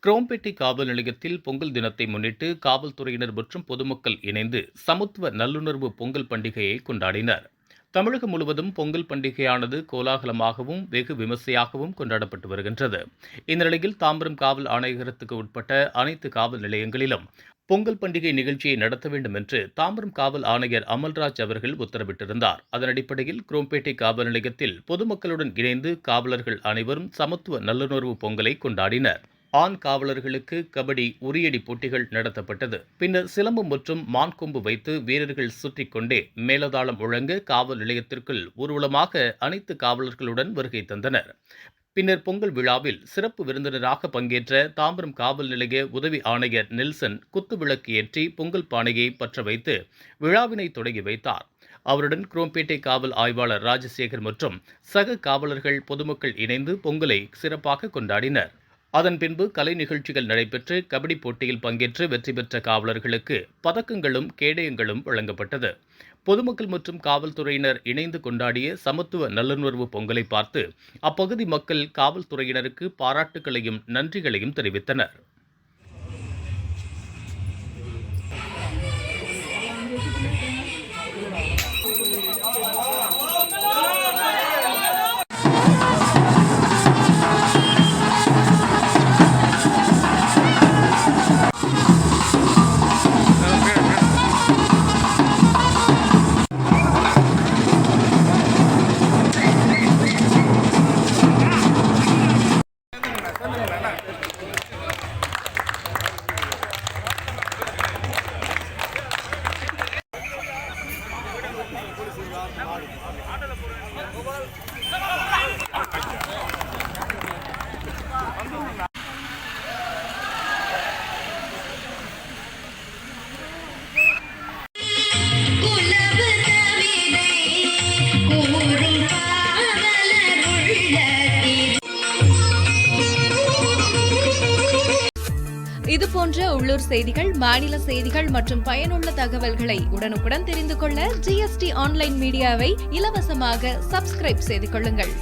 குரோம்பேட்டை காவல் நிலையத்தில் பொங்கல் தினத்தை முன்னிட்டு காவல்துறையினர் மற்றும் பொதுமக்கள் இணைந்து சமத்துவ நல்லுணர்வு பொங்கல் பண்டிகையை கொண்டாடினர். தமிழகம் முழுவதும் பொங்கல் பண்டிகையானது கோலாகலமாகவும் வெகு விமர்சையாகவும் கொண்டாடப்பட்டு வருகின்றது. இந்நிலையில் தாம்பரம் காவல் ஆணையரகத்துக்கு உட்பட்ட அனைத்து காவல் நிலையங்களிலும் பொங்கல் பண்டிகை நிகழ்ச்சியை நடத்த வேண்டும் என்று தாம்பரம் காவல் ஆணையர் அமல்ராஜ் அவர்கள் உத்தரவிட்டிருந்தார். அதன் அடிப்படையில் குரோம்பேட்டை காவல் நிலையத்தில் பொதுமக்களுடன் இணைந்து காவலர்கள் அனைவரும் சமத்துவ நல்லுணர்வு பொங்கலை கொண்டாடினர். ஆண் காவலர்களுக்கு கபடி, உரியடி போட்டிகள் நடத்தப்பட்டது. பின்னர் சிலம்பம் மற்றும் மான்கொம்பு வைத்து வீரர்கள் சுற்றிக் கொண்டே மேலதாளம் முழங்க காவல் நிலையத்திற்குள் ஊர்வலமாக அனைத்து காவலர்களுடன் வருகை தந்தனர். பின்னர் பொங்கல் விழாவில் சிறப்பு விருந்தினராக பங்கேற்ற தாம்பரம் காவல் நிலைய உதவி ஆணையர் நெல்சன் குத்துவிளக்கு ஏற்றி பொங்கல் பானையை பற்ற வைத்து விழாவினை தொடங்கி வைத்தார். அவருடன் குரோம்பேட்டை காவல் ஆய்வாளர் ராஜசேகர் மற்றும் சக காவலர்கள், பொதுமக்கள் இணைந்து பொங்கலை சிறப்பாக கொண்டாடினர். அதன் பின்பு கலை நிகழ்ச்சிகள் நடைபெற்று கபடி போட்டியில் பங்கேற்று வெற்றி பெற்ற காவலர்களுக்கு பதக்கங்களும் கேடயங்களும் வழங்கப்பட்டது. பொதுமக்கள் மற்றும் காவல்துறையினர் இணைந்து கொண்டாடிய சமத்துவ நல்லுணர்வு பொங்கலை பார்த்து அப்பகுதி மக்கள் காவல்துறையினருக்கு பாராட்டுகளையும் நன்றிகளையும் தெரிவித்தனர். இதுபோன்ற உள்ளூர் செய்திகள், மாநில செய்திகள் மற்றும் பயனுள்ள தகவல்களை உடனுக்குடன் தெரிந்து கொள்ள GST ஆன்லைன் மீடியாவை இலவசமாக சப்ஸ்கிரைப் செய்து கொள்ளுங்கள்.